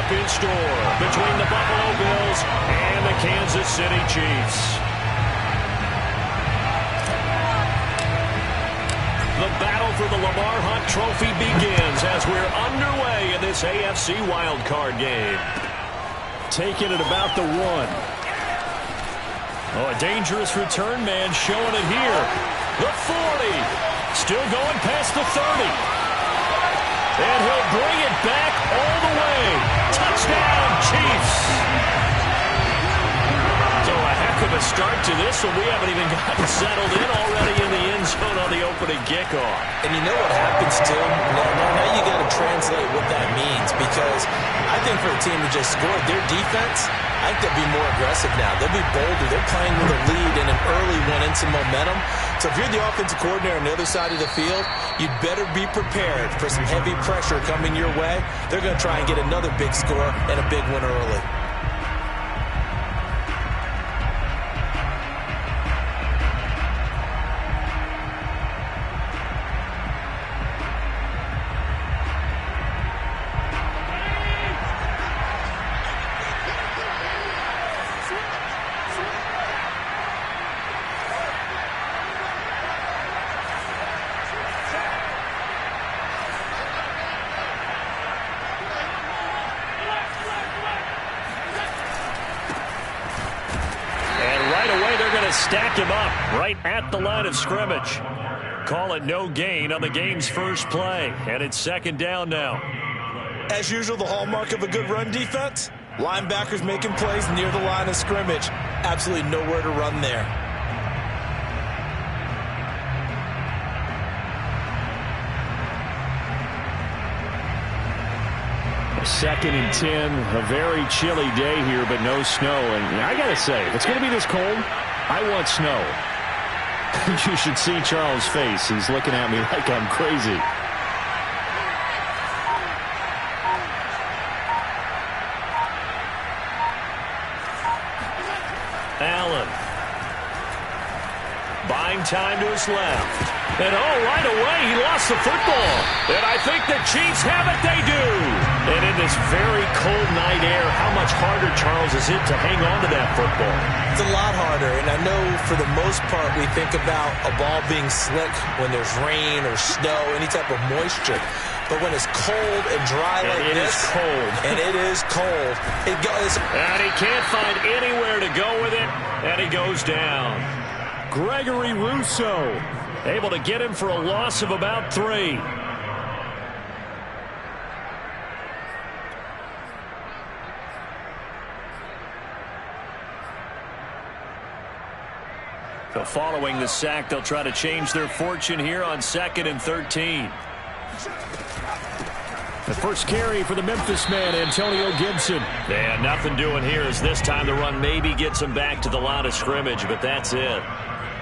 in store between the Buffalo Bills and the Kansas City Chiefs. The battle for the Lamar Hunt Trophy begins as we're underway in this AFC Wildcard game. Taking it about the 1. Oh, a dangerous return man showing it here. The 40. Still going past the 30. And he'll bring it back all the way. Touchdown, Chiefs. So a heck of a start to this one. We haven't even gotten settled in already in the end zone on the opening kickoff. And you know what happens, too? Now you got to translate what that means, because I think for a team to just score, their defense, I think they'll be more aggressive now. They'll be bolder. They're playing with a lead and an early one and some momentum. So if you're the offensive coordinator on the other side of the field, you'd better be prepared for some heavy pressure coming your way. They're going to try and get another big score and a big one early. Stack him up right at the line of scrimmage. Call it no gain on the game's first play, and it's second down now. As usual, the hallmark of a good run defense, linebackers making plays near the line of scrimmage. Absolutely nowhere to run there. Second and 10, a very chilly day here, but no snow. And I got to say, if it's going to be this cold, I want snow. You should see Charles' face. He's looking at me like I'm crazy. Allen. Buying time to his left. And right away, he lost the football. And I think the Chiefs have it. They do. And in this very cold night air, how much harder, Charles, is it to hang on to that football? It's a lot harder, and I know for the most part we think about a ball being slick when there's rain or snow, any type of moisture. But when it's cold and dry like this, it is cold. And it is cold. It goes. And he can't find anywhere to go with it, and he goes down. Gregory Rousseau able to get him for a loss of about 3. So following the sack, they'll try to change their fortune here on 2nd and 13. The first carry for the Memphis man, Antonio Gibson. And nothing doing here as this time the run maybe gets him back to the line of scrimmage, but that's it.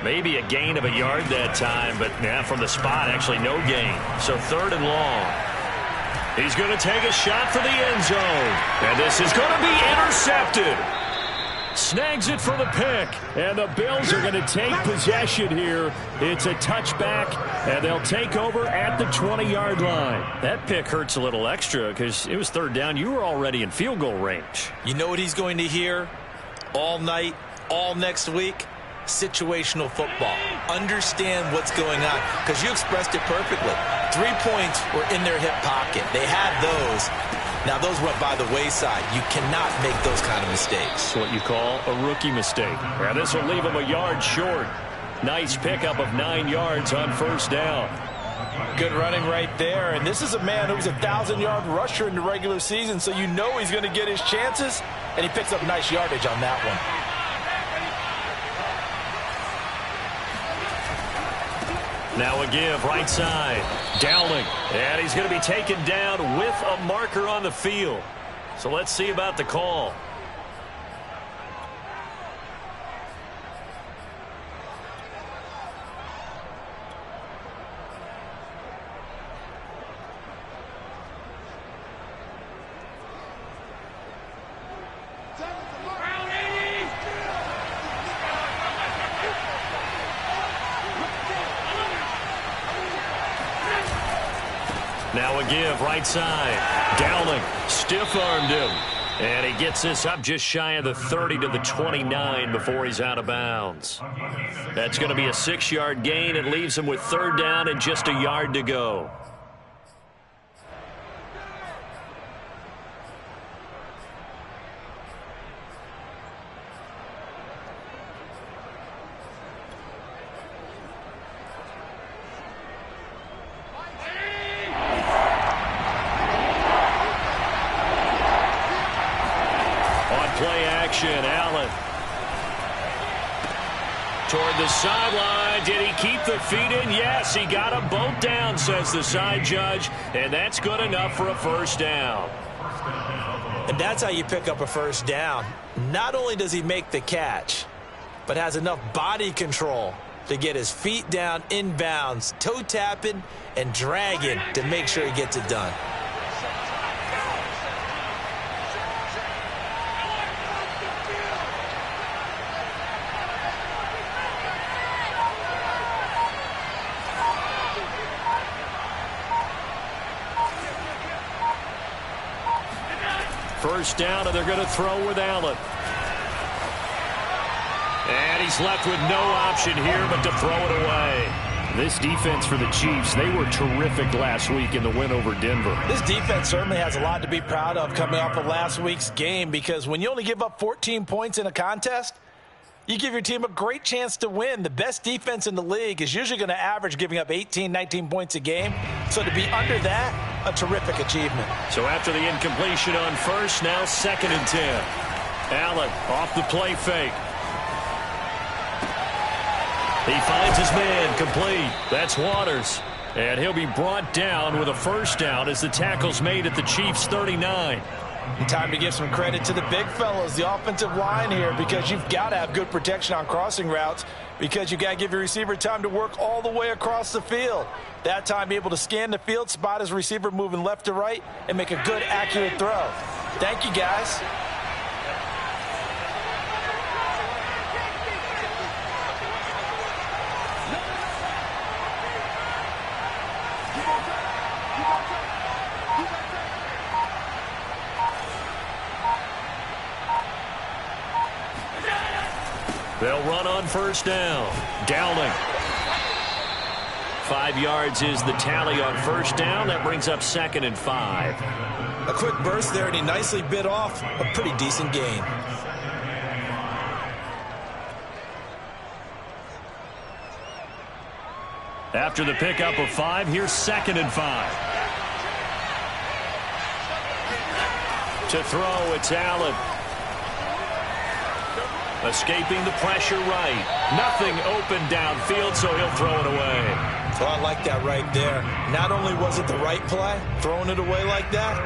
Maybe a gain of a yard that time, but from the spot, actually no gain. So 3rd and long. He's going to take a shot for the end zone. And this is going to be intercepted. Snags it for the pick, and the Bills are going to take possession here. It's a touchback, and they'll take over at the 20-yard line. That pick hurts a little extra because it was 3rd down. You were already in field goal range. You know what he's going to hear all night, all next week? Situational football. Understand what's going on, because you expressed it perfectly. 3 points were in their hip pocket. They had those. Now, those went by the wayside. You cannot make those kind of mistakes. What you call a rookie mistake. Now, this will leave him a yard short. Nice pickup of 9 yards on 1st down. Good running right there. And this is a man who was a 1,000-yard rusher in the regular season, so you know he's going to get his chances, and he picks up nice yardage on that one. Now a give, right side. Dowling. And he's going to be taken down with a marker on the field. So let's see about the call. Now So a give, right side. Dowling, stiff-armed him. And he gets this up just shy of the 30 to the 29 before he's out of bounds. That's going to be a 6-yard gain. It leaves him with 3rd down and just a yard to go. Allen toward the sideline. Did he keep the feet in? Yes, he got them both down, says the side judge, and that's good enough for a 1st down. And that's how you pick up a 1st down. Not only does he make the catch, but has enough body control to get his feet down inbounds, toe tapping and dragging to make sure he gets it done. First down, and they're going to throw with Allen. And he's left with no option here but to throw it away. This defense for the Chiefs, they were terrific last week in the win over Denver. This defense certainly has a lot to be proud of coming off of last week's game, because when you only give up 14 points in a contest, you give your team a great chance to win. The best defense in the league is usually going to average giving up 18, 19 points a game. So to be under that, a terrific achievement. So after the incompletion on first, now 2nd and 10. Allen off the play fake. He finds his man complete. That's Waters. And he'll be brought down with a 1st down as the tackle's made at the Chiefs' 39. And time to give some credit to the big fellas, the offensive line here, because you've got to have good protection on crossing routes, because you've got to give your receiver time to work all the way across the field. That time be able to scan the field, spot his receiver moving left to right, and make a good, accurate throw. Thank you, guys. They'll run on 1st down. Dowling. 5 yards is the tally on 1st down. That brings up 2nd and 5. A quick burst there, and he nicely bit off a pretty decent gain. After the pickup of 5, here's 2nd and 5. To throw, it's Allen. Escaping the pressure right. Nothing open downfield, so he'll throw it away. So I like that right there. Not only was it the right play, throwing it away like that,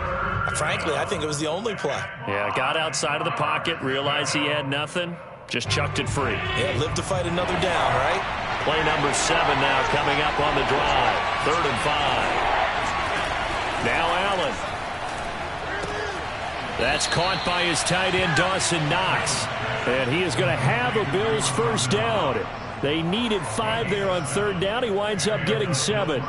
frankly, I think it was the only play. Yeah, got outside of the pocket, realized he had nothing, just chucked it free. Yeah, live to fight another down, right? Play number 7 now coming up on the drive. 3rd and 5. Now Allen. That's caught by his tight end, Dawson Knox. And he is going to have a Bills 1st down. They needed 5 there on 3rd down. He winds up getting 7.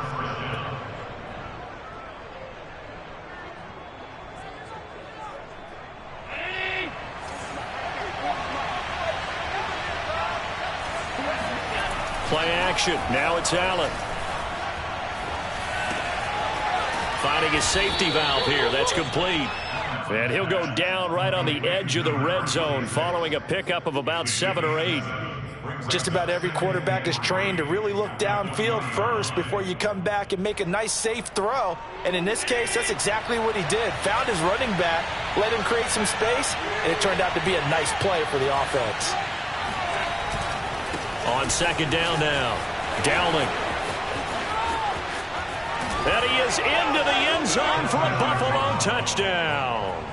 Play action. Now it's Allen. Finding his safety valve here. That's complete. And he'll go down right on the edge of the red zone following a pickup of about 7 or 8. Just about every quarterback is trained to really look downfield first before you come back and make a nice, safe throw. And in this case, that's exactly what he did. Found his running back, let him create some space, and it turned out to be a nice play for the offense. On 2nd down now, Dowling. And he is into the end zone for a Buffalo touchdown.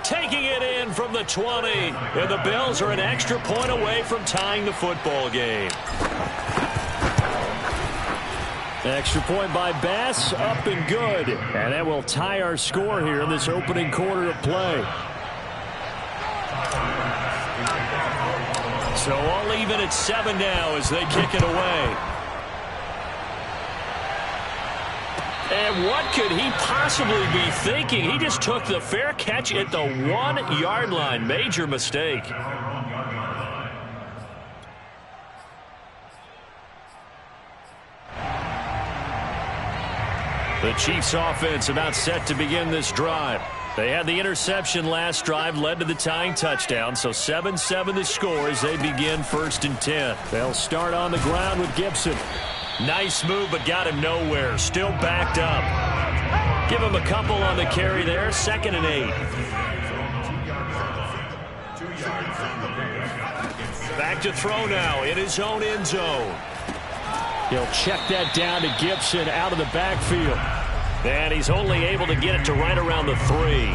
Taking it in from the 20. And the Bills are an extra point away from tying the football game. Extra point by Bass, up and good. And that will tie our score here in this opening quarter of play. So all even at 7 now as they kick it away. And what could he possibly be thinking? He just took the fair catch at the 1-yard line. Major mistake. The Chiefs offense about set to begin this drive. They had the interception last drive, led to the tying touchdown, so 7-7 the score as they begin 1st and 10. They'll start on the ground with Gibson. Nice move, but got him nowhere. Still backed up. Give him a couple on the carry there, 2nd and 8. Back to throw now in his own end zone. He'll check that down to Gibson out of the backfield. And he's only able to get it to right around the 3.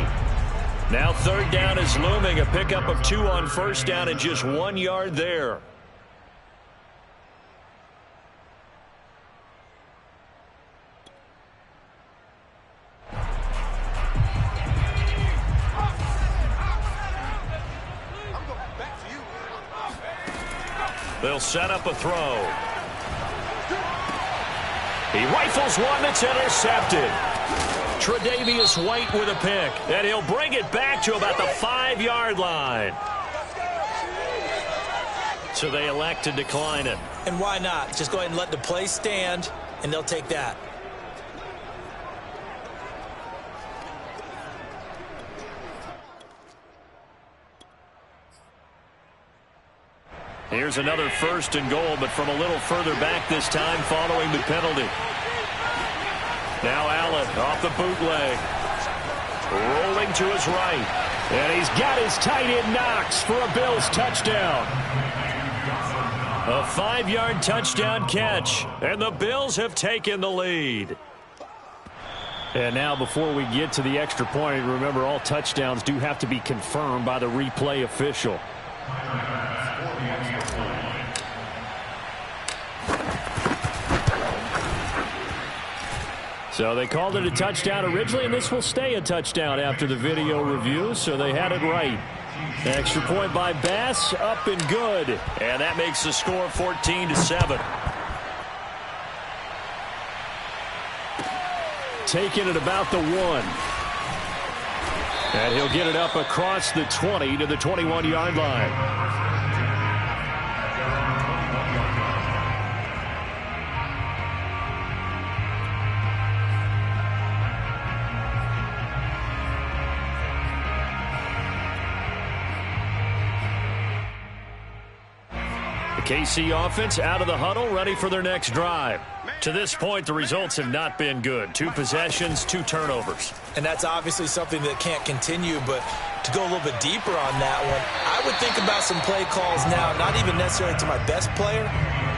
Now 3rd down is looming. A pickup of 2 on 1st down and just 1 yard there. They'll set up a throw. He rifles one that's intercepted. Tre'Davious White with a pick. And he'll bring it back to about the 5-yard line. So they elect to decline it. And why not? Just go ahead and let the play stand, and they'll take that. Here's another 1st and goal, but from a little further back this time following the penalty. Now Allen off the bootleg. Rolling to his right. And he's got his tight end Knox for a Bills touchdown. A 5-yard touchdown catch, and the Bills have taken the lead. And now before we get to the extra point, remember all touchdowns do have to be confirmed by the replay official. So they called it a touchdown originally, and this will stay a touchdown after the video review, so they had it right. Extra point by Bass, up and good. And that makes the score 14-7. Taking it about the 1. And he'll get it up across the 20 to the 21-yard line. KC offense out of the huddle, ready for their next drive. To this point, the results have not been good. 2 possessions, 2 turnovers. And that's obviously something that can't continue, but to go a little bit deeper on that one, I would think about some play calls now, not even necessarily to my best player,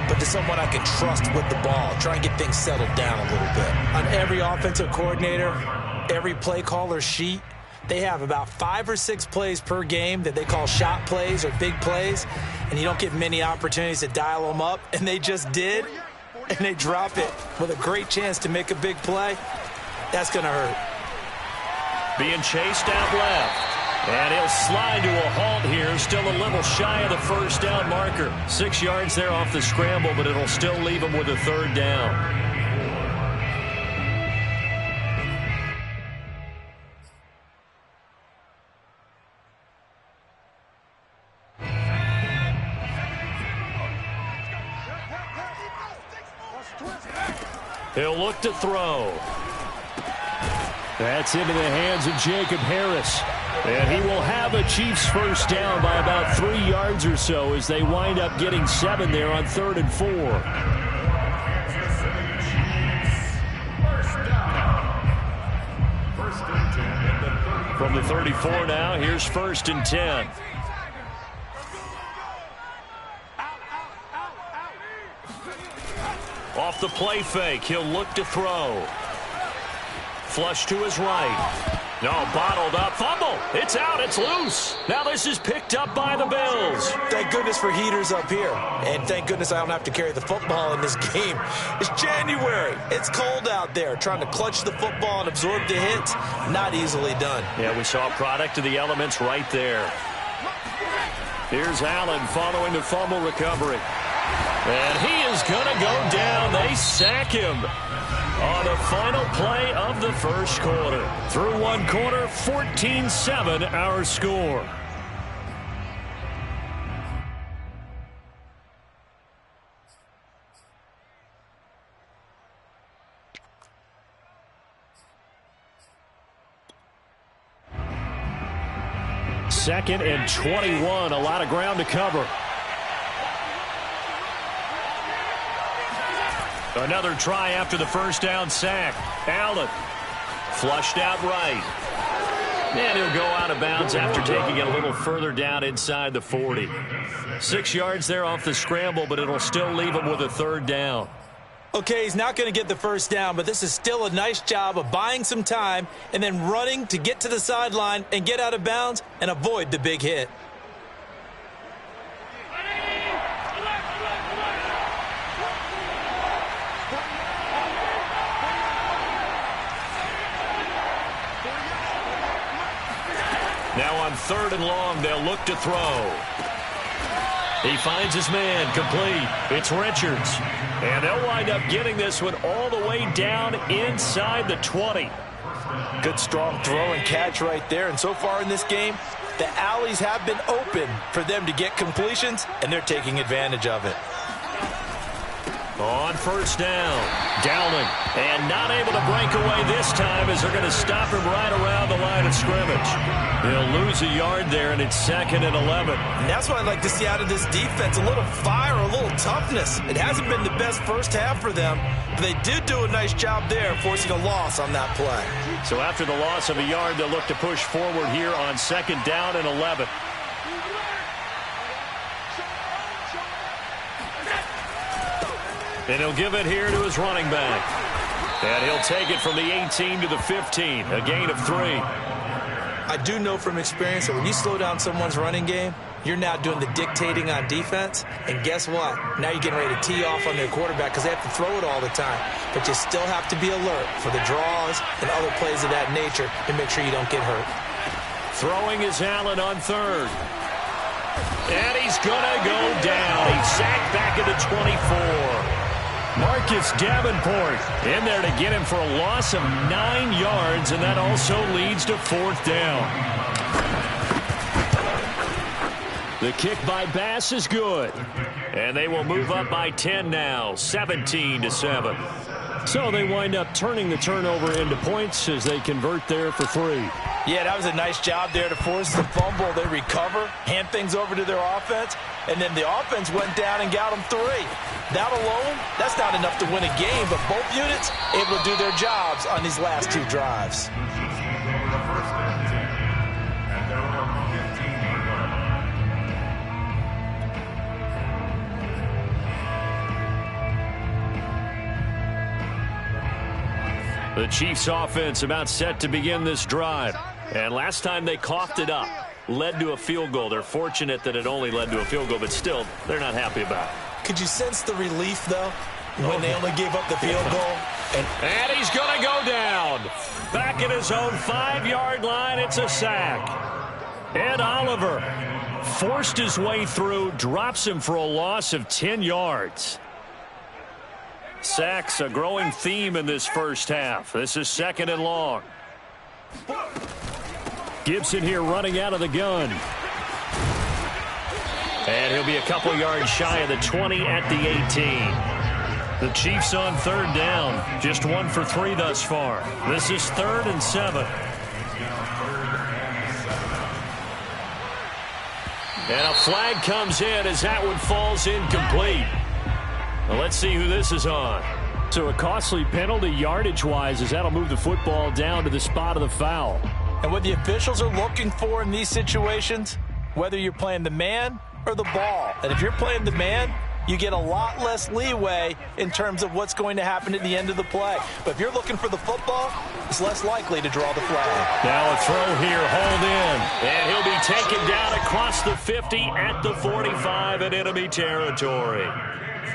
but to someone I can trust with the ball. Try and get things settled down a little bit. On every offensive coordinator, every play caller sheet, they have about 5 or 6 plays per game that they call shot plays or big plays, and you don't get many opportunities to dial them up, and they just did, and they drop it with a great chance to make a big play. That's going to hurt. Being chased out left, and he'll slide to a halt here, still a little shy of the 1st down marker. 6 yards there off the scramble, but it'll still leave him with a 3rd down. He'll look to throw. That's into the hands of Jacob Harris. And he will have a Chiefs 1st down by about 3 yards or so as they wind up getting 7 there on 3rd and 4. From the 34 now, here's 1st and 10. Off the play fake, he'll look to throw. Flush to his right. No, bottled up. Fumble. It's out. It's loose. Now this is picked up by the Bills. Thank goodness for heaters up here. And thank goodness I don't have to carry the football in this game. It's January. It's cold out there. Trying to clutch the football and absorb the hits, not easily done. Yeah, we saw a product of the elements right there. Here's Allen following the fumble recovery. And he is going to go down. They sack him. On the final play of the first quarter. Through one quarter, 14-7 our score. Second and 21, a lot of ground to cover. Another try after the first down sack. Allen flushed out right. And he'll go out of bounds after taking it a little further down inside the 40. 6 yards there off the scramble, but it'll still leave him with a third down. Okay, he's not going to get the first down, but this is still a nice job of buying some time and then running to get to the sideline and get out of bounds and avoid the big hit. Now on 3rd and long, they'll look to throw. He finds his man, complete. It's Richards. And they'll wind up getting this one all the way down inside the 20. Good strong throw and catch right there. And so far in this game, the alleys have been open for them to get completions, and they're taking advantage of it. On first down, Downing, and not able to break away this time as they're going to stop him right around the line of scrimmage. He'll lose a yard there, and it's 2nd and 11. And that's what I'd like to see out of this defense, a little fire, a little toughness. It hasn't been the best first half for them, but they did do a nice job there, forcing a loss on that play. So after the loss of a yard, they'll look to push forward here on 2nd down and 11. And he'll give it here to his running back. And he'll take it from the 18 to the 15, a gain of 3. I do know from experience that when you slow down someone's running game, you're now doing the dictating on defense. And guess what? Now you're getting ready to tee off on their quarterback because they have to throw it all the time. But you still have to be alert for the draws and other plays of that nature to make sure you don't get hurt. Throwing is Allen on 3rd. And he's going to go down. He's sacked back at the 24. Marcus Davenport in there to get him for a loss of 9 yards, and that also leads to 4th down. The kick by Bass is good, and they will move up by 10 now, 17-7. So they wind up turning the turnover into points as they convert there for 3. Yeah, that was a nice job there to force the fumble. They recover, hand things over to their offense, and then the offense went down and got them 3. That alone, that's not enough to win a game, but both units able to do their jobs on these last 2 drives. The Chiefs offense about set to begin this drive. And last time they coughed it up, led to a field goal. They're fortunate that it only led to a field goal, but still, they're not happy about it. Could you sense the relief, though, when they only gave up the field goal? And he's going to go down. Back at his own 5-yard line, it's a sack. Ed Oliver forced his way through, drops him for a loss of 10 yards. Sacks, a growing theme in this first half. This is 2nd and long. Gibson here running out of the gun. And he'll be a couple yards shy of the 20 at the 18. The Chiefs on 3rd down. Just 1 for 3 thus far. This is 3rd and 7. And a flag comes in as that one falls incomplete. Well, let's see who this is on. So a costly penalty yardage-wise as that'll move the football down to the spot of the foul. And what the officials are looking for in these situations, whether you're playing the man or the ball. And if you're playing the man, you get a lot less leeway in terms of what's going to happen at the end of the play. But if you're looking for the football, it's less likely to draw the flag. Now a throw here, hauled in. And he'll be taken down across the 50 at the 45 in enemy territory.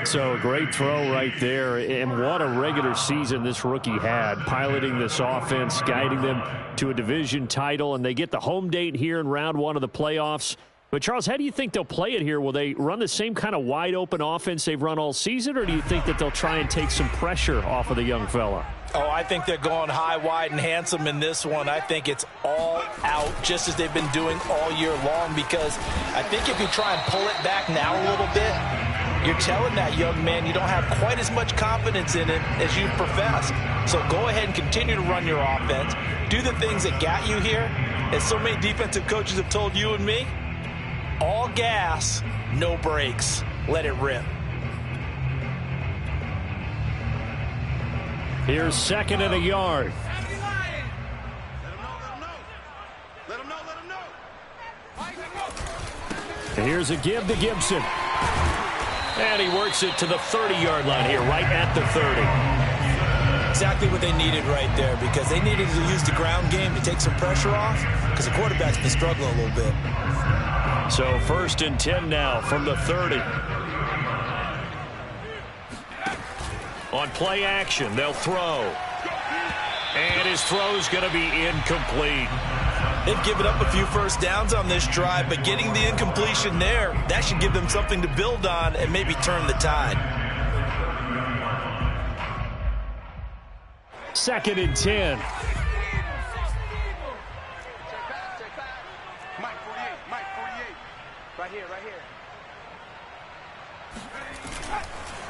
So a great throw right there, and what a regular season this rookie had, piloting this offense, guiding them to a division title, and they get the home date here in round 1 of the playoffs. But, Charles, how do you think they'll play it here? Will they run the same kind of wide-open offense they've run all season, or do you think that they'll try and take some pressure off of the young fella? Oh, I think they're going high, wide, and handsome in this one. I think it's all out, just as they've been doing all year long, because I think if you try and pull it back now a little bit, you're telling that young man you don't have quite as much confidence in it as you've professed. So go ahead and continue to run your offense. Do the things that got you here. As so many defensive coaches have told you and me, all gas, no brakes. Let it rip. Here's 2nd and a yard. Here's a give to Gibson. And he works it to the 30-yard line here, right at the 30. Exactly what they needed right there, because they needed to use the ground game to take some pressure off, because the quarterback's been struggling a little bit. So 1st and 10 now from the 30. On play action, they'll throw. And his throw's going to be incomplete. They've given up a few first downs on this drive, but getting the incompletion there, that should give them something to build on and maybe turn the tide. 2nd and 10.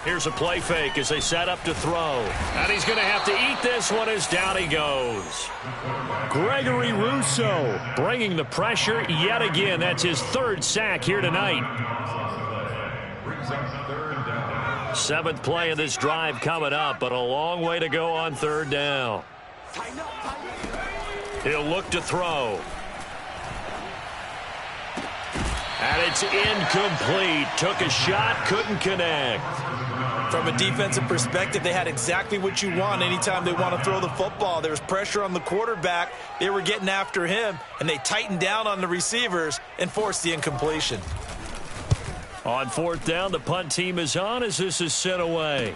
Here's a play fake as they set up to throw. And he's going to have to eat this one as down he goes. Gregory Rousseau bringing the pressure yet again. That's his 3rd sack here tonight. 7th play of this drive coming up, but a long way to go on 3rd down. He'll look to throw. And it's incomplete. Took a shot, couldn't connect. From a defensive perspective, they had exactly what you want anytime they want to throw the football. There was pressure on the quarterback. They were getting after him, and they tightened down on the receivers and forced the incompletion. On 4th down, the punt team is on as this is sent away.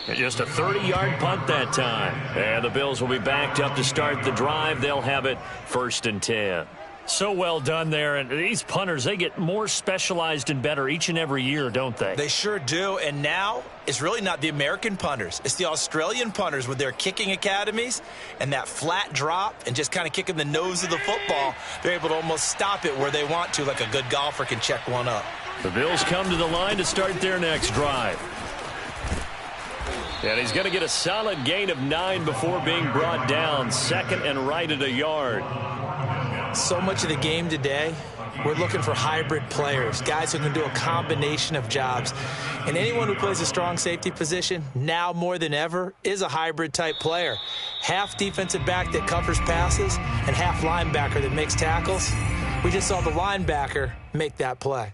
And just a 30-yard punt that time. And the Bills will be backed up to start the drive. They'll have it 1st and 10. So well done there. And these punters, they get more specialized and better each and every year, don't they? They sure do. And now it's really not the American punters. It's the Australian punters with their kicking academies and that flat drop and just kind of kicking the nose of the football. They're able to almost stop it where they want to, like a good golfer can check one up. The Bills come to the line to start their next drive. And he's going to get a solid gain of 9 before being brought down. 2nd and right at a yard. So much of the game today, we're looking for hybrid players, guys who can do a combination of jobs. And anyone who plays a strong safety position, now more than ever, is a hybrid type player. Half defensive back that covers passes and half linebacker that makes tackles. We just saw the linebacker make that play.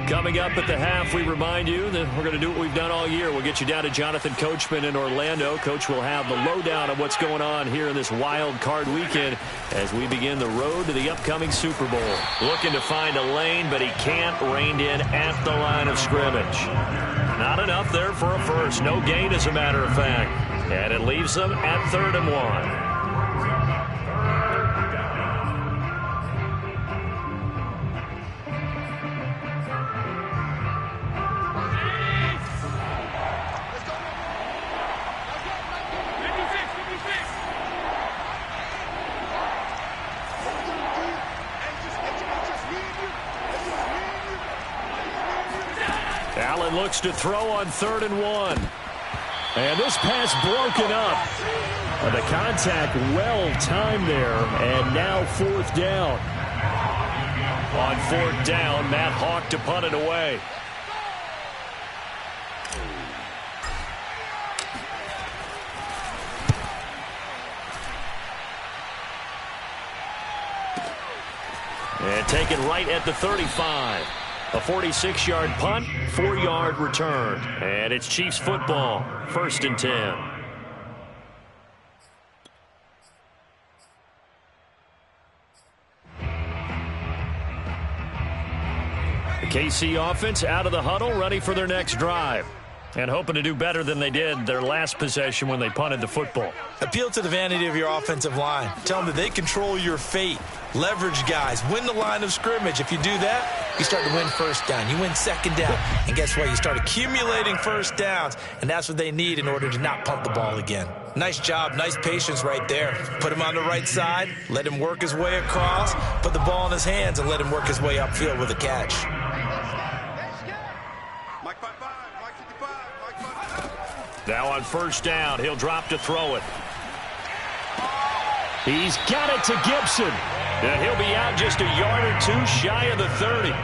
Coming up at the half, we remind you that we're going to do what we've done all year. We'll get you down to Jonathan Coachman in Orlando. Coach will have the lowdown of what's going on here in this wild card weekend as we begin the road to the upcoming Super Bowl. Looking to find a lane, but he can't rein in at the line of scrimmage. Not enough there for a first. No gain, as a matter of fact. And it leaves them at 3rd and 1. Allen looks to throw on 3rd and 1. And this pass broken up. The contact well timed there. And now 4th down. On 4th down, Matt Hawk to punt it away. And taken right at the 35. A 46-yard punt, 4-yard return. And it's Chiefs football, 1st and 10. The KC offense out of the huddle, ready for their next drive. And hoping to do better than they did their last possession when they punted the football. Appeal to the vanity of your offensive line. Tell them that they control your fate. Leverage guys. Win the line of scrimmage. If you do that, you start to win first down. You win second down. And guess what? You start accumulating first downs. And that's what they need in order to not punt the ball again. Nice job. Nice patience right there. Put him on the right side. Let him work his way across. Put the ball in his hands and let him work his way upfield with a catch. Now on first down, he'll drop to throw it. He's got it to Gibson. And he'll be out just a yard or two shy of the 30.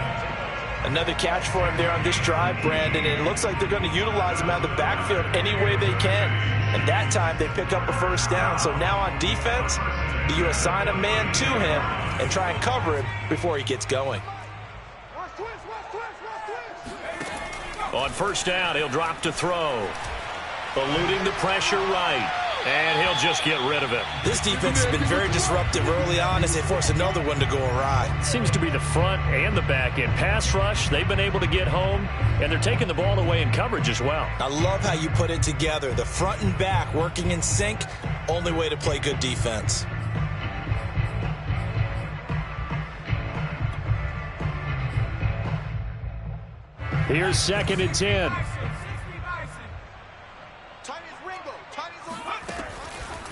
Another catch for him there on this drive, Brandon. And it looks like they're going to utilize him out of the backfield any way they can. And that time they pick up a first down. So now on defense, do you assign a man to him and try and cover him before he gets going? On first down, he'll drop to throw. Eluding the pressure right. And he'll just get rid of it. This defense has been very disruptive early on as they force another one to go awry. Seems to be the front and the back end. Pass rush, they've been able to get home, and they're taking the ball away in coverage as well. I love how you put it together. The front and back working in sync, only way to play good defense. Here's 2nd and 10.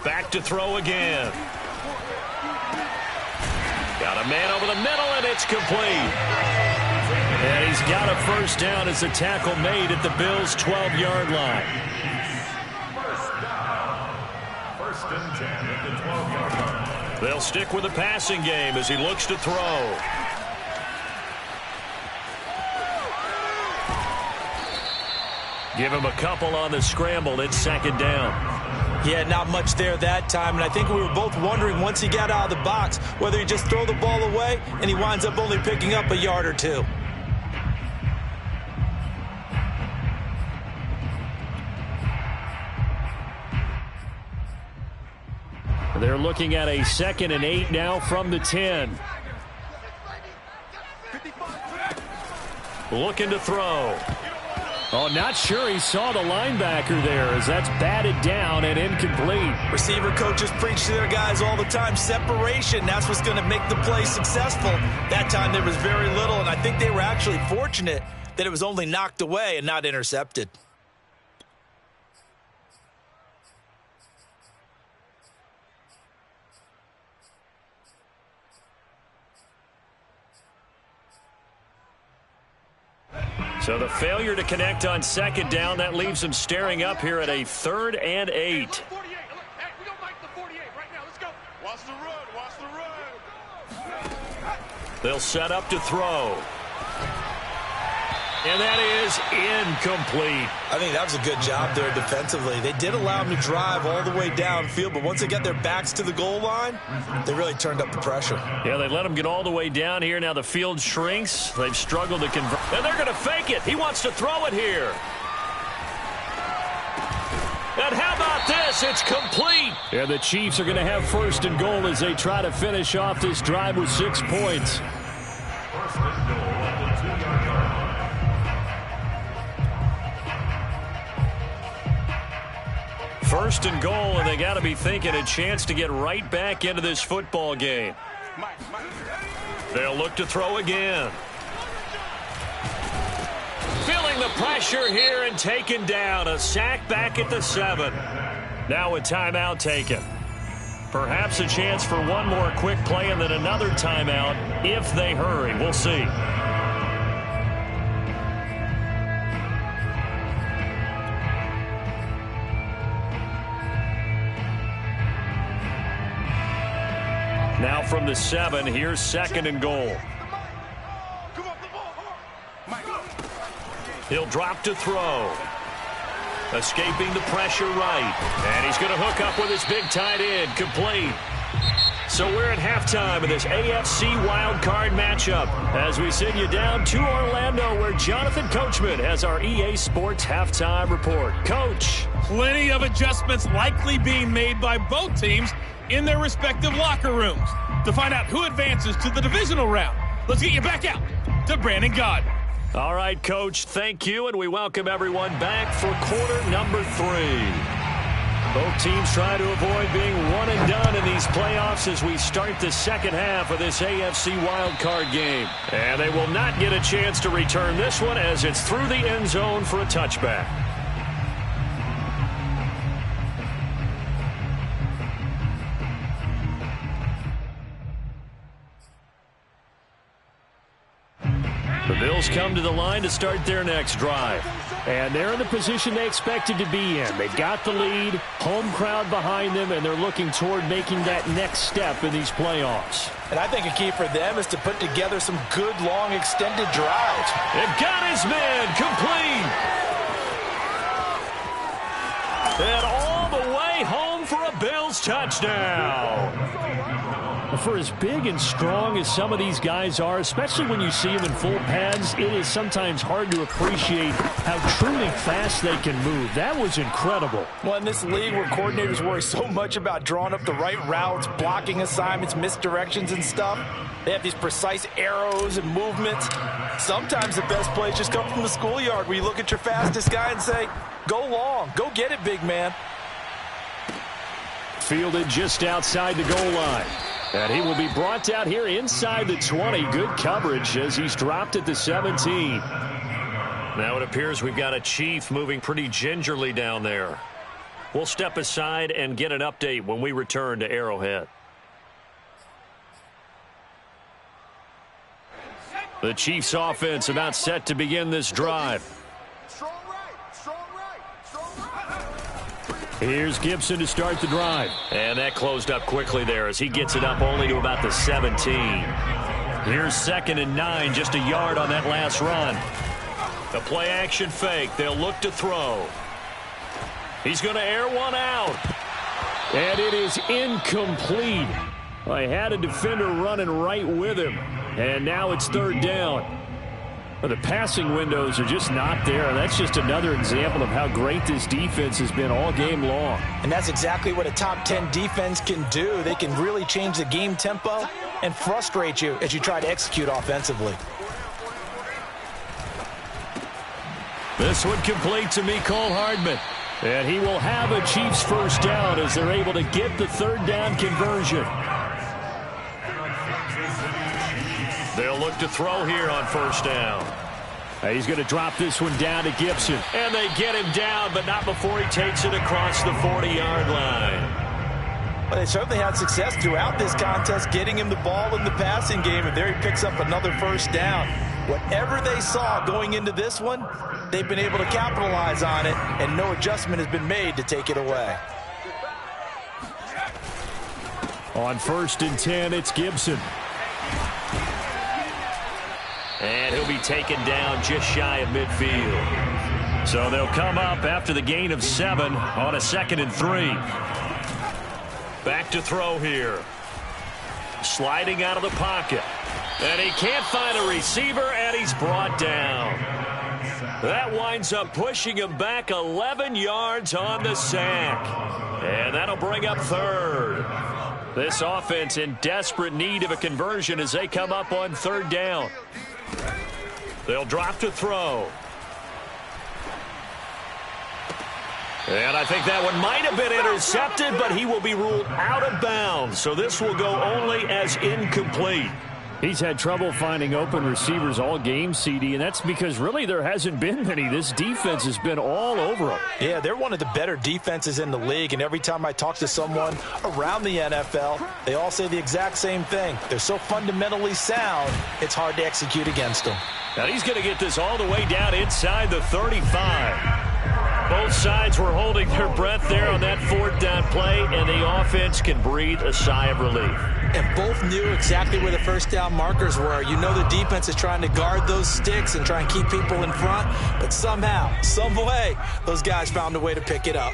Back to throw again. Got a man over the middle, and it's complete. And he's got a first down as a tackle made at the Bills' 12-yard line. First and 10 at the 12-yard line. They'll stick with the passing game as he looks to throw. Give him a couple on the scramble. It's 2nd down. Yeah, not much there that time, and I think we were both wondering once he got out of the box whether he just throw the ball away and he winds up only picking up a yard or two. They're looking at a 2nd and 8 now from the 10. Looking to throw. Oh, not sure he saw the linebacker there as that's batted down and incomplete. Receiver coaches preach to their guys all the time. Separation, that's what's going to make the play successful. That time there was very little, and I think they were actually fortunate that it was only knocked away and not intercepted. So the failure to connect on 2nd down, that leaves them staring up here at a 3rd and 8. They'll set up to throw. And that is incomplete. I think that was a good job there defensively. They did allow him to drive all the way downfield, but once they got their backs to the goal line, they really turned up the pressure. Yeah, they let him get all the way down here. Now the field shrinks. They've struggled to convert. And they're going to fake it. He wants to throw it here. And how about this? It's complete. Yeah, the Chiefs are going to have 1st and goal as they try to finish off this drive with 6 points. 1st and goal at the 2-yard line. First and goal, and they got to be thinking a chance to get right back into this football game. They'll look to throw again. Feeling the pressure here and taken down. A sack back at the 7. Now a timeout taken. Perhaps a chance for one more quick play and then another timeout if they hurry. We'll see. Now from the 7, here's 2nd and goal. He'll drop to throw. Escaping the pressure right. And he's going to hook up with his big tight end. Complete. So we're at halftime of this AFC Wildcard matchup as we send you down to Orlando where Jonathan Coachman has our EA Sports Halftime Report. Coach. Plenty of adjustments likely being made by both teams in their respective locker rooms. To find out who advances to the divisional round, let's get you back out to Brandon Gaudin. All right, Coach, thank you, and we welcome everyone back for quarter number 3. Both teams try to avoid being one and done in these playoffs as we start the second half of this AFC Wildcard game. And they will not get a chance to return this one as it's through the end zone for a touchback. The Bills come to the line to start their next drive. And they're in the position they expected to be in. They've got the lead, home crowd behind them, and they're looking toward making that next step in these playoffs. And I think a key for them is to put together some good, long, extended drives. They've got his man complete. And all the way home for a Bills touchdown. For as big and strong as some of these guys are, especially when you see them in full pads, it is sometimes hard to appreciate how truly fast they can move. That was incredible. Well, in this league where coordinators worry so much about drawing up the right routes, blocking assignments, misdirections and stuff, they have these precise arrows and movements. Sometimes the best plays just come from the schoolyard where you look at your fastest guy and say, go long, go get it, big man. Fielded just outside the goal line. And he will be brought down here inside the 20. Good coverage as he's dropped at the 17. Now it appears we've got a Chief moving pretty gingerly down there. We'll step aside and get an update when we return to Arrowhead. The Chiefs offense about set to begin this drive. Here's Gibson to start the drive. And that closed up quickly there as he gets it up only to about the 17. Here's 2nd and 9, just a yard on that last run. The play action fake. They'll look to throw. He's going to air one out. And it is incomplete. I had a defender running right with him. And now it's 3rd down. The passing windows are just not there. That's just another example of how great this defense has been all game long. And that's exactly what a top 10 defense can do. They can really change the game tempo and frustrate you as you try to execute offensively. This one complete to Mecole Hardman. And he will have a Chiefs first down as they're able to get the 3rd down conversion. They'll look to throw here on 1st down. He's going to drop this one down to Gibson. And they get him down, but not before he takes it across the 40-yard line. Well, they certainly had success throughout this contest getting him the ball in the passing game, and there he picks up another 1st down. Whatever they saw going into this one, they've been able to capitalize on it, and no adjustment has been made to take it away. On 1st and 10, it's Gibson. And he'll be taken down just shy of midfield. So they'll come up after the gain of 7 on a 2nd and 3. Back to throw here. Sliding out of the pocket. And he can't find a receiver, and he's brought down. That winds up pushing him back 11 yards on the sack. And that'll bring up 3rd. This offense in desperate need of a conversion as they come up on 3rd down. They'll drop to throw. And I think that one might have been intercepted, but he will be ruled out of bounds. So this will go only as incomplete. He's had trouble finding open receivers all game, CD, and that's because really there hasn't been many. This defense has been all over them. Yeah, they're one of the better defenses in the league, and every time I talk to someone around the NFL, they all say the exact same thing. They're so fundamentally sound, it's hard to execute against them. Now he's going to get this all the way down inside the 35. Both sides were holding their breath there on that 4th down play, and the offense can breathe a sigh of relief. And both knew exactly where the 1st down markers were. You know the defense is trying to guard those sticks and try and keep people in front, but somehow, some way, those guys found a way to pick it up.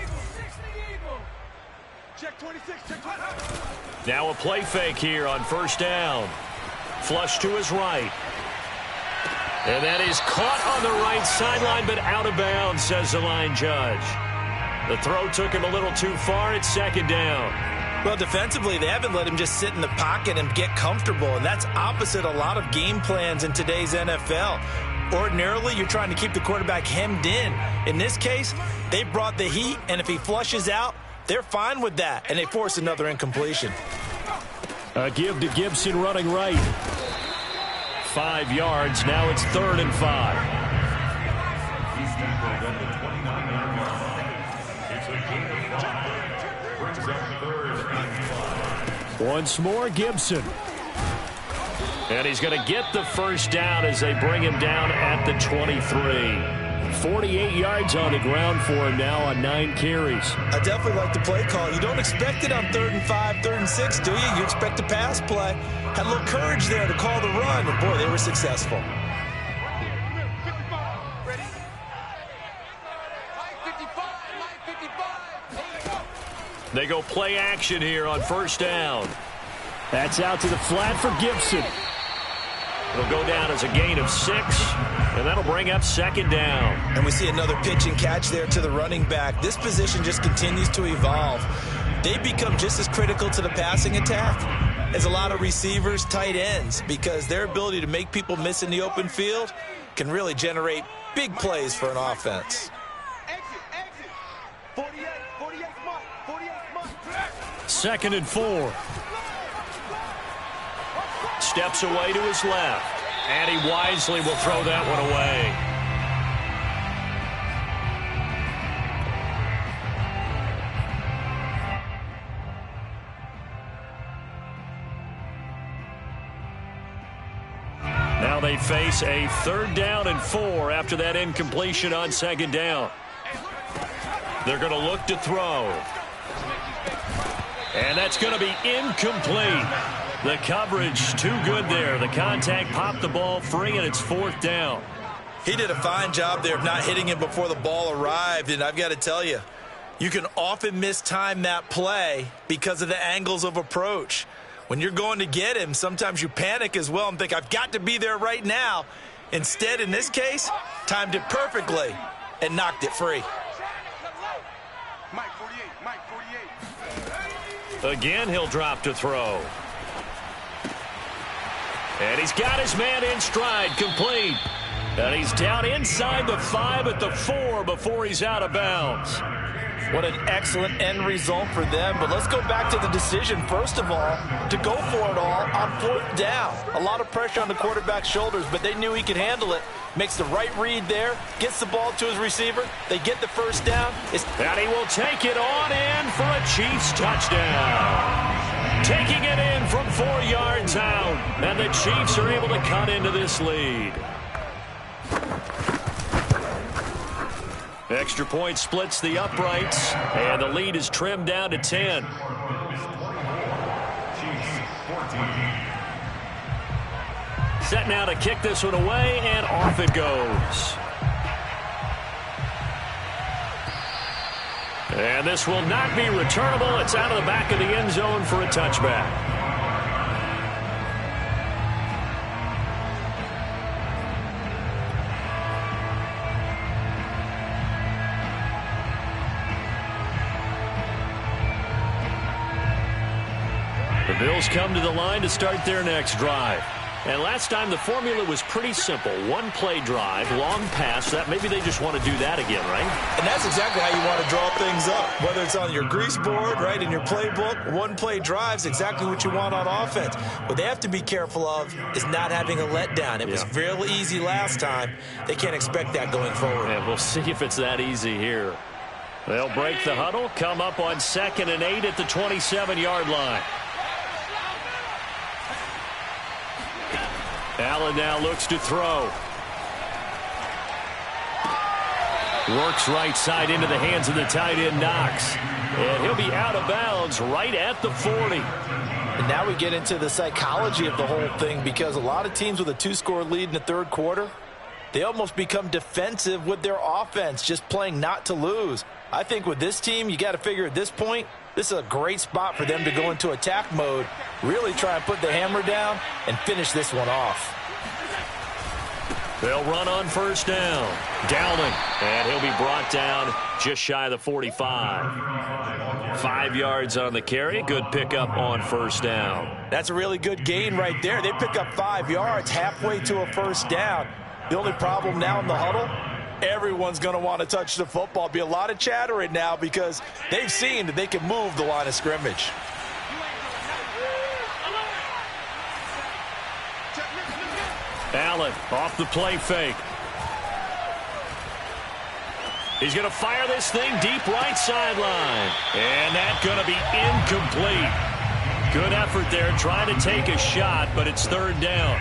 Now a play fake here on 1st down. Flush to his right. And that is caught on the right sideline, but out of bounds, says the line judge. The throw took him a little too far. It's 2nd down. Well, defensively, they haven't let him just sit in the pocket and get comfortable, and that's opposite a lot of game plans in today's NFL. Ordinarily, you're trying to keep the quarterback hemmed in. In this case, they brought the heat, and if he flushes out, they're fine with that, and they force another incompletion. A give to Gibson running right. 5 yards. Now it's 3rd and 5. Once more, Gibson. And he's going to get the first down as they bring him down at the 23. 48 yards on the ground for him now on 9 carries. I definitely like the play call. You don't expect it on 3rd and 5, 3rd and 6, do you? You expect a pass play. Had a little courage there to call the run, and boy, they were successful. They go play action here on 1st down. That's out to the flat for Gibson. It'll go down as a gain of 6, and that'll bring up 2nd down. And we see another pitch and catch there to the running back. This position just continues to evolve. They become just as critical to the passing attack as a lot of receivers, tight ends, because their ability to make people miss in the open field can really generate big plays for an offense. 2nd and 4. Steps away to his left, and he wisely will throw that one away. Now they face a 3rd down and 4 after that incompletion on 2nd down. They're going to look to throw. And that's going to be incomplete. The coverage too good there. The contact popped the ball free, and it's 4th down. He did a fine job there of not hitting him before the ball arrived, and I've got to tell you, you can often mistime that play because of the angles of approach. When you're going to get him, sometimes you panic as well and think, I've got to be there right now. Instead, in this case, timed it perfectly and knocked it free. Again, he'll drop to throw. And he's got his man in stride, complete. And he's down inside the 5 at the 4 before he's out of bounds. What an excellent end result for them. But let's go back to the decision, first of all, to go for it all on 4th down. A lot of pressure on the quarterback's shoulders, but they knew he could handle it. Makes the right read there, gets the ball to his receiver. They get the first down. And he will take it on in for a Chiefs touchdown. Taking it in from 4 yards out. And the Chiefs are able to cut into this lead. Extra point splits the uprights, and the lead is trimmed down to 10. Set now to kick this one away, and off it goes. And this will not be returnable. It's out of the back of the end zone for a touchback. The Bills come to the line to start their next drive. And last time the formula was pretty simple. 1-play drive, long pass. That maybe they just want to do that again, right? And that's exactly how you want to draw things up. Whether it's on your grease board, right, in your playbook, 1-play drive's exactly what you want on offense. What they have to be careful of is not having a letdown. It was fairly easy last time. They can't expect that going forward. And we'll see if it's that easy here. They'll break the huddle, come up on 2nd and 8 at the 27-yard line. Allen now looks to throw. Works right side into the hands of the tight end, Knox. And he'll be out of bounds right at the 40. And now we get into the psychology of the whole thing, because a lot of teams with a 2-score lead in the 3rd quarter, they almost become defensive with their offense, just playing not to lose. I think with this team, you got to figure at this point, this is a great spot for them to go into attack mode, really try and put the hammer down and finish this one off. They'll run on 1st down. Downing, and he'll be brought down just shy of the 45. 5 yards on the carry. Good pickup on 1st down. That's a really good gain right there. They pick up 5 yards halfway to a 1st down. The only problem now in the huddle, everyone's going to want to touch the football. Be a lot of chatter right now because they've seen that they can move the line of scrimmage. Allen off the play fake. He's going to fire this thing deep right sideline. And that's going to be incomplete. Good effort there trying to take a shot, but it's third down.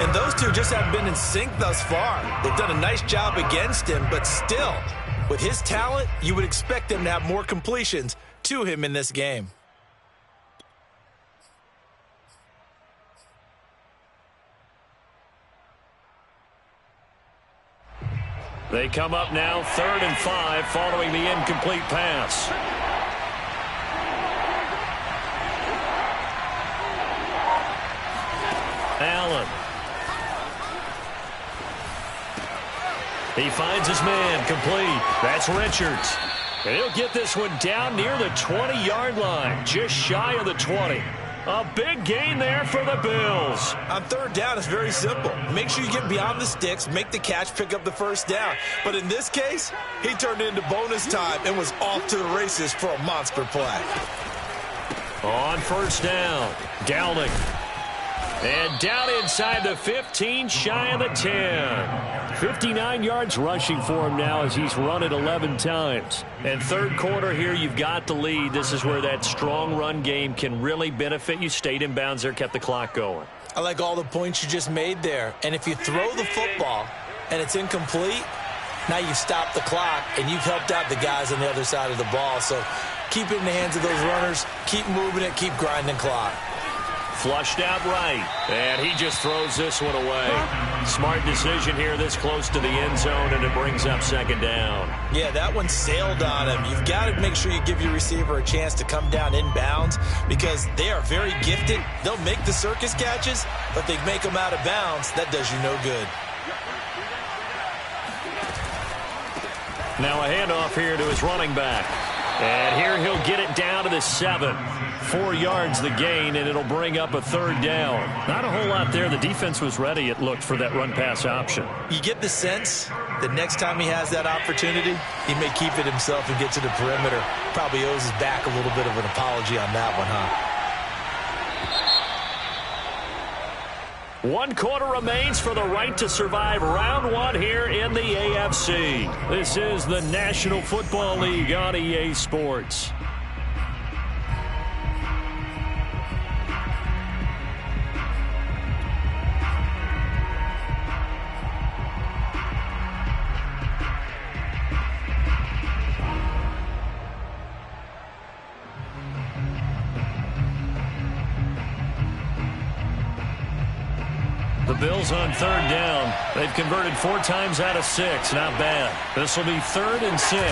And those two just haven't been in sync thus far. They've done a nice job against him, but still, with his talent, you would expect him to have more completions to him in this game. They come up now 3rd and 5 following the incomplete pass. Allen. He finds his man complete. That's Richards. And he'll get this one down near the 20-yard line, just shy of the 20. A big gain there for the Bills. On third down, it's very simple. Make sure you get beyond the sticks, make the catch, pick up the first down. But in this case, he turned it into bonus time and was off to the races for a monster play. On first down, Downing. And down inside the 15, shy of the 10. 59 yards rushing for him now as he's run it 11 times. And third quarter here, you've got the lead. This is where that strong run game can really benefit you. Stayed in bounds there, kept the clock going. I like all the points you just made there. And if you throw the football and it's incomplete, now you've stopped the clock and you've helped out the guys on the other side of the ball. So keep it in the hands of those runners. Keep moving it. Keep grinding clock. Flushed out right, and he just throws this one away. Smart decision here this close to the end zone, and it brings up second down. Yeah, that one sailed on him. You've got to make sure you give your receiver a chance to come down inbounds because they are very gifted. They'll make the circus catches, but they make them out of bounds. That does you no good. Now a handoff here to his running back. And here he'll get it down to the 7. 4 yards the gain, and it'll bring up a third down. Not a whole lot there. The defense was ready, it looked, for that run-pass option. You get the sense that next time he has that opportunity, he may keep it himself and get to the perimeter. Probably owes his back a little bit of an apology on that one, huh? 1 quarter remains for the right to survive round 1 here in the AFC. This is the National Football League on EA Sports. The Bills on third down. They've converted 4 times out of 6. Not bad. This will be 3rd and 6.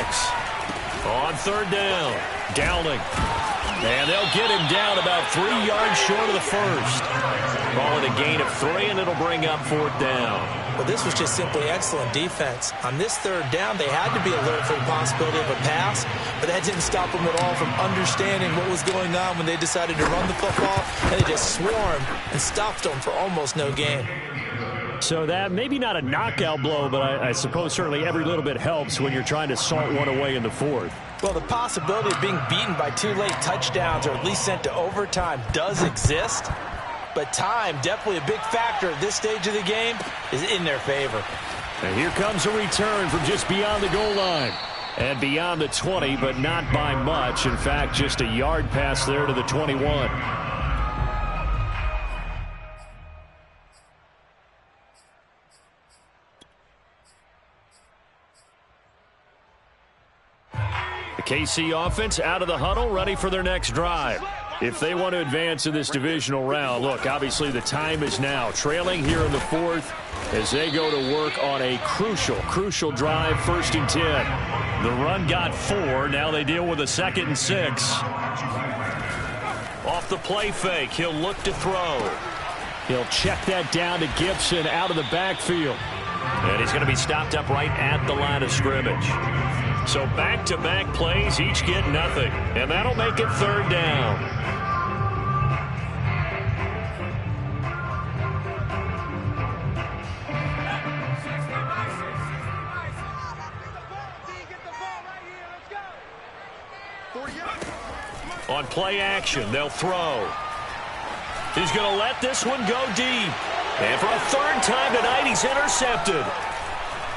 On third down, Downing. And they'll get him down about 3 yards short of the first. Call it a gain of 3, and it'll bring up 4th down. Well, this was just simply excellent defense. On this third down, they had to be alert for the possibility of a pass, but that didn't stop them at all from understanding what was going on when they decided to run the football, and they just swarmed and stopped them for almost no gain. So that maybe not a knockout blow, but I suppose certainly every little bit helps when you're trying to salt one away in the 4th. Well, the possibility of being beaten by 2 late touchdowns or at least sent to overtime does exist. But time, definitely a big factor at this stage of the game, is in their favor. And here comes a return from just beyond the goal line. And beyond the 20, but not by much. In fact, just a yard pass there to the 21. The KC offense out of the huddle, ready for their next drive. If they want to advance in this divisional round, look, obviously the time is now. Trailing here in the 4th as they go to work on a crucial drive, 1st and 10. The run got 4. Now they deal with a 2nd and 6. Off the play fake, he'll look to throw. He'll check that down to Gibson out of the backfield. And he's going to be stopped up right at the line of scrimmage. So back-to-back plays, each get nothing. And that'll make it 3rd down. On play action, they'll throw. He's going to let this one go deep. And for a third time tonight, he's intercepted.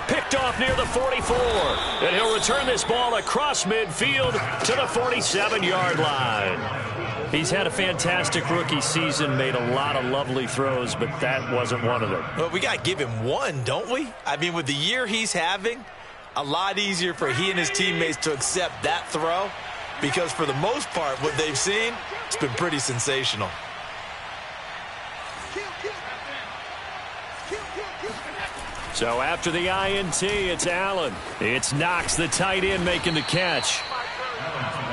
Picked off near the 44. And he'll return this ball across midfield to the 47-yard line. He's had a fantastic rookie season, made a lot of lovely throws, but that wasn't one of them. Well, we got to give him one, don't we? I mean, with the year he's having, a lot easier for he and his teammates to accept that throw, because for the most part, what they've seen, it's been pretty sensational. So after the INT, it's Allen. It's Knox, the tight end, making the catch.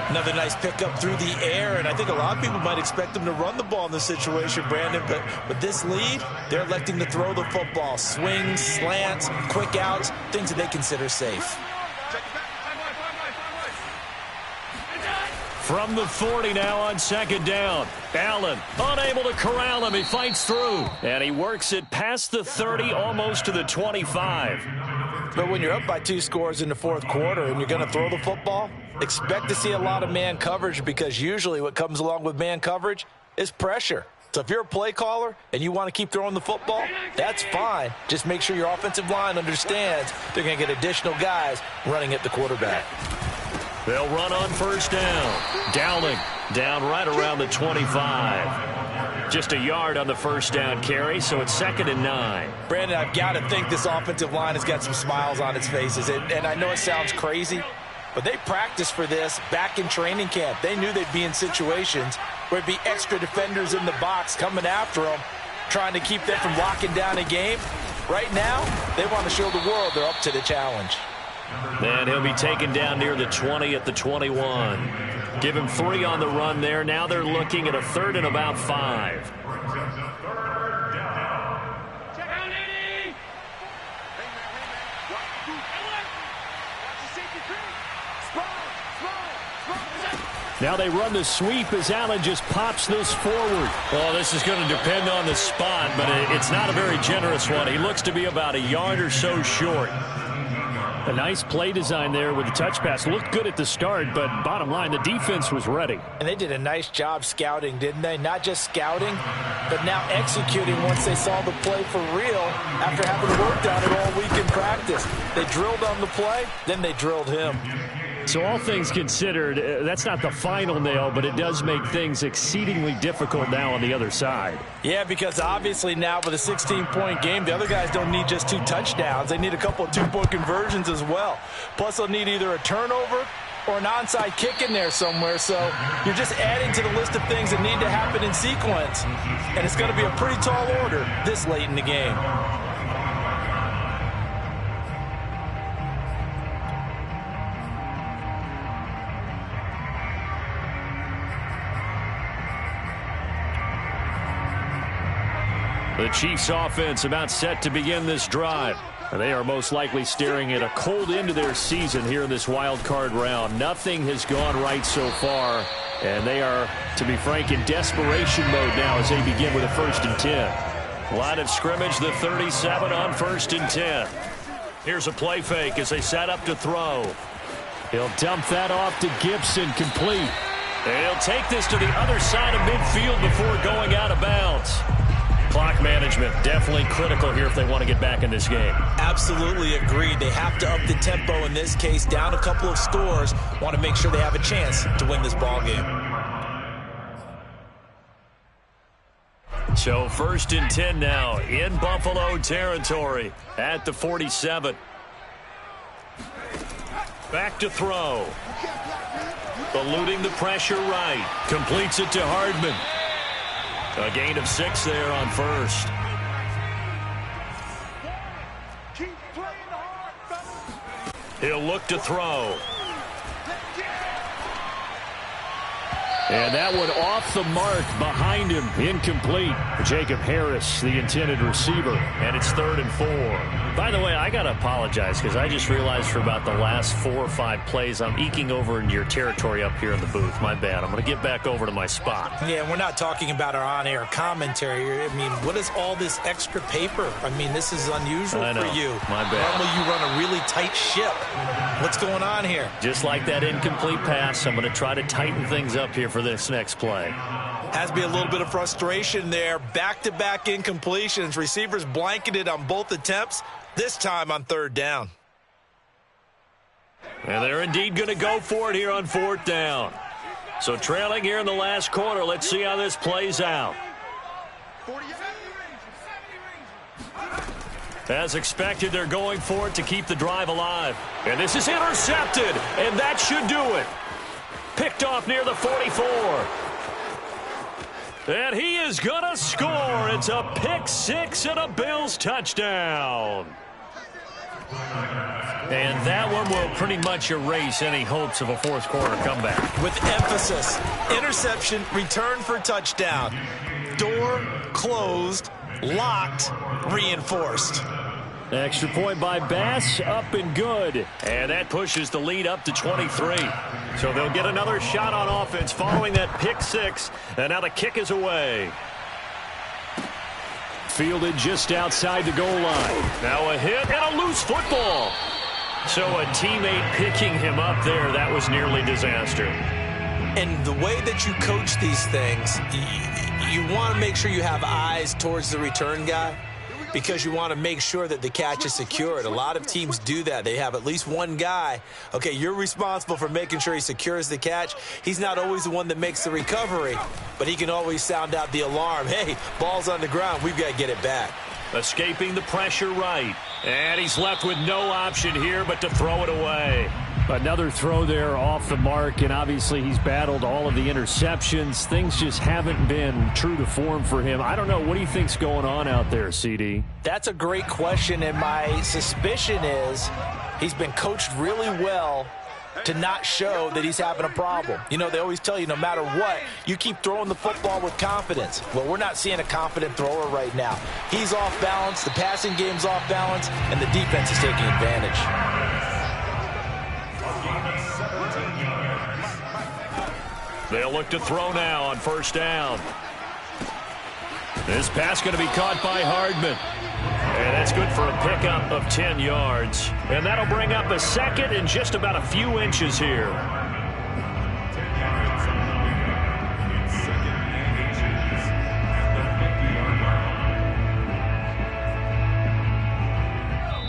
Another nice pickup through the air, and I think a lot of people might expect them to run the ball in this situation, Brandon, but with this lead, they're electing to throw the football. Swings, slants, quick outs, things that they consider safe. From the 40 now on second down. Allen unable to corral him. He fights through. And he works it past the 30, almost to the 25. But when you're up by 2 scores in the fourth quarter and you're going to throw the football, expect to see a lot of man coverage, because usually what comes along with man coverage is pressure. So if you're a play caller and you want to keep throwing the football, that's fine. Just make sure your offensive line understands they're going to get additional guys running at the quarterback. They'll run on first down. Dowling down right around the 25. Just a yard on the first down carry, so it's 2nd and 9. Brandon, I've got to think this offensive line has got some smiles on its faces. And I know it sounds crazy, but they practiced for this back in training camp. They knew they'd be in situations where it'd be extra defenders in the box coming after them, trying to keep them from locking down a game. Right now, they want to show the world they're up to the challenge. And he'll be taken down near the 20 at the 21. Give him 3 on the run there. Now they're looking at a 3rd and about 5. Now they run the sweep as Allen just pops this forward. Well, this is going to depend on the spot, but it's not a very generous one. He looks to be about a yard or so short. A nice play design there with the touch pass. Looked good at the start, but bottom line, the defense was ready. And they did a nice job scouting, didn't they? Not just scouting, but now executing once they saw the play for real after having worked on it all week in practice. They drilled on the play, then they drilled him. So all things considered, that's not the final nail, but it does make things exceedingly difficult now on the other side. Yeah, because obviously now with a 16-point game, the other guys don't need just 2 touchdowns. They need a couple of 2-point conversions as well. Plus, they'll need either a turnover or an onside kick in there somewhere. So you're just adding to the list of things that need to happen in sequence. And it's going to be a pretty tall order this late in the game. The Chiefs offense about set to begin this drive. And they are most likely staring at a cold end to their season here in this wild card round. Nothing has gone right so far. And they are, to be frank, in desperation mode now as they begin with a 1st and 10. Line of scrimmage, the 37 on 1st and 10. Here's a play fake as they set up to throw. He'll dump that off to Gibson, complete. And he'll take this to the other side of midfield before going out of bounds. Clock management definitely critical here if they want to get back in this game. Absolutely agreed. They have to up the tempo in this case, down a couple of scores. Want to make sure they have a chance to win this ball game. So 1st and 10 now in Buffalo territory at the 47. Back to throw. Eluding the pressure right. Completes it to Hardman. A gain of 6 there on 1st. He'll look to throw. And that one off the mark behind him. Incomplete. Jacob Harris, the intended receiver. And it's 3rd and 4. By the way, I got to apologize because I just realized for about the last 4 or 5 plays, I'm eking over into your territory up here in the booth. My bad. I'm going to get back over to my spot. Yeah, we're not talking about our on-air commentary. I mean, what is all this extra paper? I mean, this is unusual for you. My bad. Normally you run a really tight ship. What's going on here? Just like that incomplete pass, I'm going to try to tighten things up here for for this next play. Has to be a little bit of frustration there. Back-to-back incompletions. Receivers blanketed on both attempts, this time on third down. And they're indeed going to go for it here on fourth down. So trailing here in the last quarter. Let's see how this plays out. As expected, they're going for it to keep the drive alive. And this is intercepted, and that should do it. Picked off near the 44. And he is going to score. It's a pick six and a Bills touchdown. And that one will pretty much erase any hopes of a fourth quarter comeback. With emphasis, interception, return for touchdown. Door closed, locked, reinforced. Extra point by Bass, up and good. And that pushes the lead up to 23. So they'll get another shot on offense following that pick six. And now the kick is away. Fielded just outside the goal line. Now a hit and a loose football. So a teammate picking him up there, that was nearly disaster. And the way that you coach these things, you want to make sure you have eyes towards the return guy, because you want to make sure that the catch is secured. A lot of teams do that. They have at least one guy. Okay, you're responsible for making sure he secures the catch. He's not always the one that makes the recovery, but he can always sound out the alarm. Hey, ball's on the ground. We've got to get it back. Escaping the pressure right. And he's left with no option here but to throw it away. Another throw there off the mark, and obviously he's battled all of the interceptions. Things just haven't been true to form for him. I don't know. What do you think's going on out there, CD? That's a great question, and my suspicion is he's been coached really well to not show that he's having a problem. You know, they always tell you no matter what, you keep throwing the football with confidence. Well, we're not seeing a confident thrower right now. He's off balance, the passing game's off balance, and the defense is taking advantage. They'll look to throw now on first down. This pass going to be caught by Hardman. And that's good for a pickup of 10 yards. And that'll bring up a second and just about a few inches here.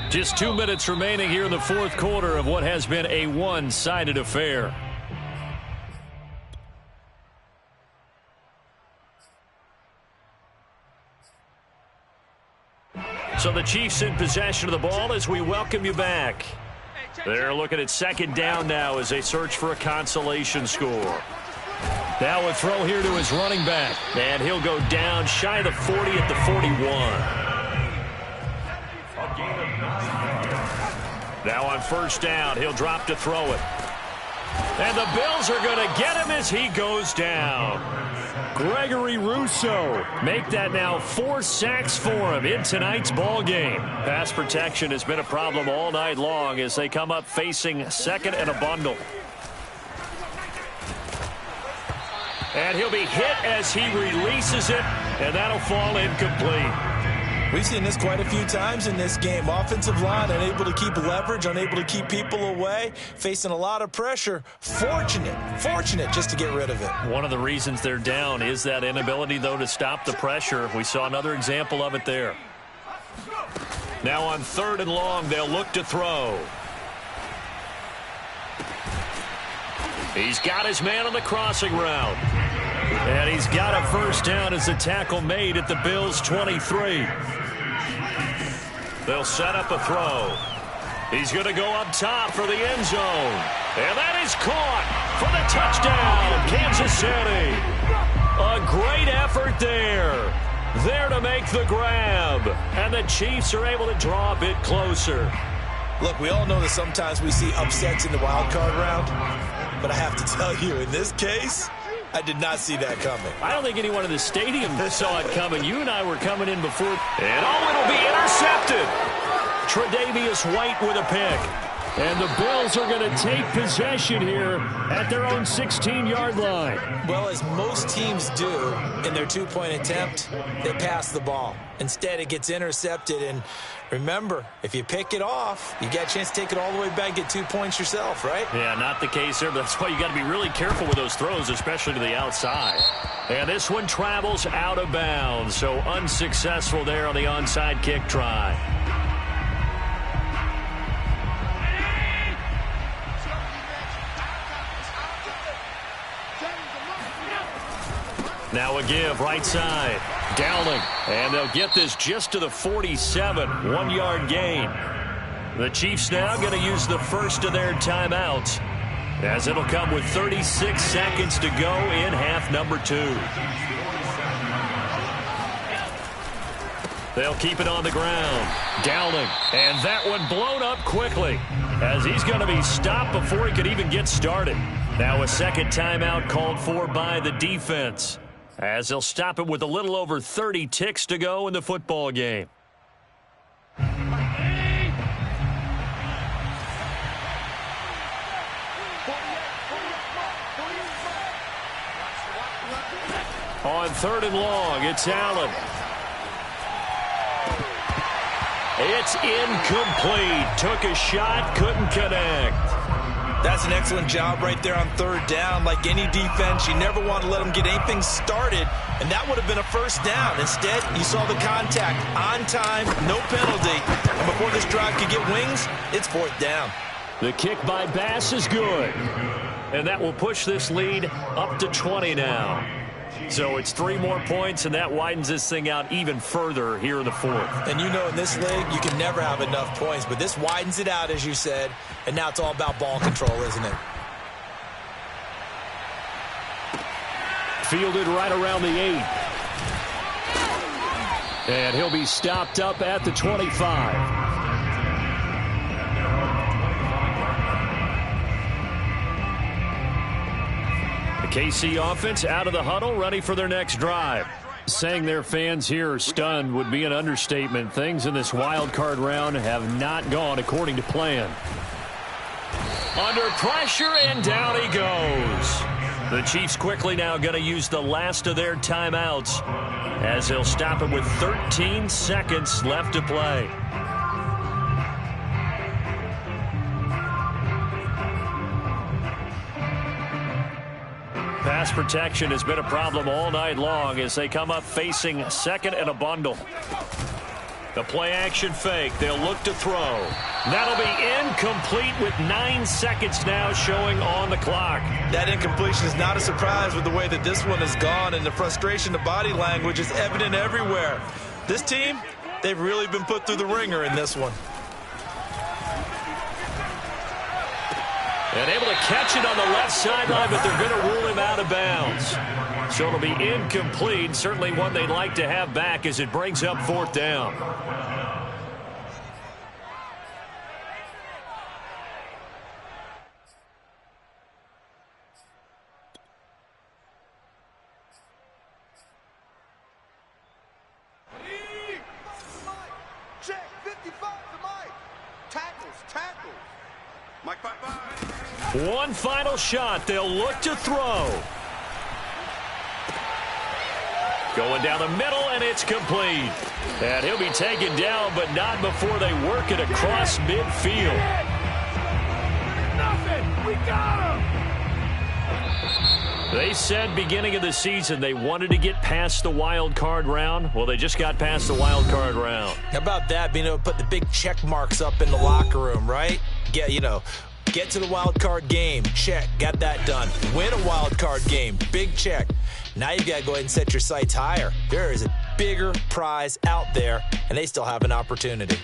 Just 2 minutes remaining here in the fourth quarter of what has been a one-sided affair. So the Chiefs in possession of the ball as we welcome you back. They're looking at second down now as they search for a consolation score. Now a throw here to his running back. And he'll go down shy of the 40 at the 41. Now on first down, he'll drop to throw it. And the Bills are going to get him as he goes down. Gregory Rousseau make that now 4 sacks for him in tonight's ball game. Pass protection has been a problem all night long as they come up facing second and a bundle. And he'll be hit as he releases it, and that'll fall incomplete. We've seen this quite a few times in this game. Offensive line unable to keep leverage, unable to keep people away, facing a lot of pressure. Fortunate just to get rid of it. One of the reasons they're down is that inability, though, to stop the pressure. We saw another example of it there. Now on third and long, they'll look to throw. He's got his man on the crossing route. And he's got a first down as the tackle made at the Bills' 23. They'll set up a throw. He's going to go up top for the end zone. And that is caught for the touchdown, Kansas City. A great effort there. There to make the grab. And the Chiefs are able to draw a bit closer. Look, we all know that sometimes we see upsets in the wild card round. But I have to tell you, in this case, I did not see that coming. I don't think anyone in the stadium saw it coming. You and I were coming in before. And it'll be intercepted. Tre'Davious White with a pick. And the Bills are going to take possession here at their own 16-yard line. Well, as most teams do in their two-point attempt, they pass the ball. Instead, it gets intercepted. And remember, if you pick it off, you got a chance to take it all the way back, get 2 points yourself, right? Yeah, not the case there, but that's why you got to be really careful with those throws, especially to the outside. And this one travels out of bounds, so unsuccessful there on the onside kick try. Now a give, right side. Downing, and they'll get this just to the 47, 1-yard gain. The Chiefs now going to use the first of their timeouts, as it'll come with 36 seconds to go in half number 2. They'll keep it on the ground. Downing, and that one blown up quickly, as he's going to be stopped before he could even get started. Now a second timeout called for by the defense, as they'll stop it with a little over 30 ticks to go in the football game. On 3rd and long, it's Allen. It's incomplete. Took a shot, couldn't connect. That's an excellent job right there on 3rd down. Like any defense, you never want to let them get anything started, and that would have been a first down. Instead, you saw the contact on time, no penalty, and before this drive could get wings, it's 4th down. The kick by Bass is good, and that will push this lead up to 20 now. So it's 3 more points, and that widens this thing out even further here in the 4th. And you know, in this league, you can never have enough points, but this widens it out, as you said, and now it's all about ball control, isn't it? Fielded right around the 8. And he'll be stopped up at the 25. KC offense out of the huddle, ready for their next drive. Saying their fans here are stunned would be an understatement. Things in this wild card round have not gone according to plan. Under pressure, and down he goes. The Chiefs quickly now going to use the last of their timeouts, as they'll stop it with 13 seconds left to play. Pass protection has been a problem all night long as they come up facing 2nd and a bundle. The play-action fake. They'll look to throw. That'll be incomplete with 9 seconds now showing on the clock. That incompletion is not a surprise with the way that this one has gone, and the frustration, the body language is evident everywhere. This team, they've really been put through the ringer in this one. And able to catch it on the left sideline, but they're going to rule him out of bounds. So it'll be incomplete. Certainly one they'd like to have back as it brings up 4th down. Check, 55 to Mike. Tackles. Mike, bye-bye. One final shot. They'll look to throw. Going down the middle, and it's complete. And he'll be taken down, but not before they work it across midfield. Nothing. We got him. They said beginning of the season they wanted to get past the wild card round. Well, they just got past the wild card round. How about that, being able to put the big check marks up in the locker room, right? Yeah, you know, get to the wild card game. Check. Got that done. Win a wild card game. Big check. Now you've got to go ahead and set your sights higher. There is a bigger prize out there, and they still have an opportunity.